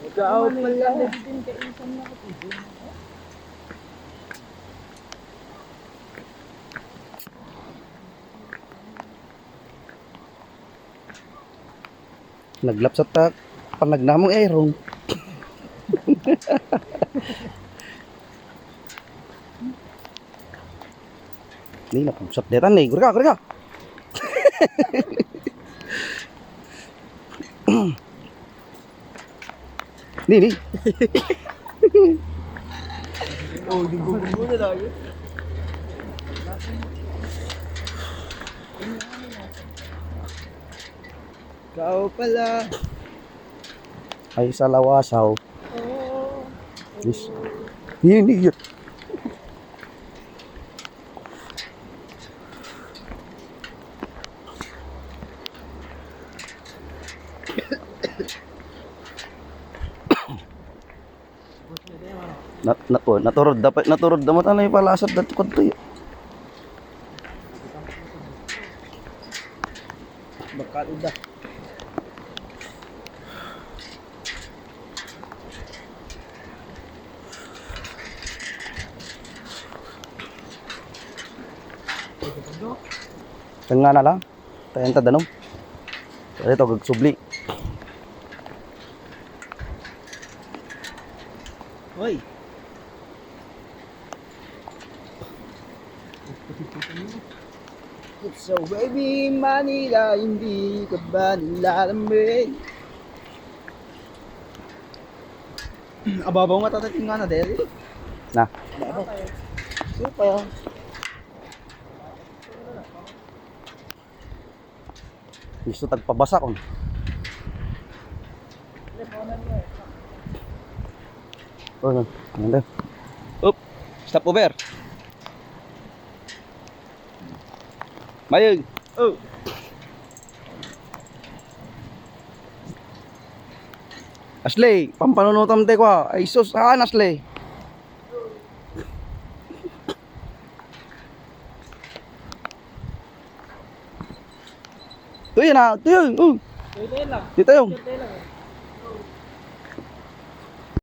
Ikaw pala. Naglap sa tak. Panagnamong erong. Ni na pusat detan nih. Gurka, gurka. Nih. Oh, di gugulo na lagi. Ikaw pala. Ay sa lawasaw. Oh. Yes. Ini yun. Naturod dapat na yung palasad dito kadto. Bakal udah. Tengah na lang. Tayo ta danom. Ito gagsubli. Hoy. So baby Manila, hindi ka ba nilalamig? Ababaw nga tatating nga na deli. Na. Ababaw. Sino pa yan? Gusto tagpabasa ko. Oh, ano? Up. Stop over. Mayug. Oh. Ashley, pampanunutam te ko. Ay sus, saan Ashley? Tuyo na, tuyo. Tuloy lang. Dito yung. Tuloy lang.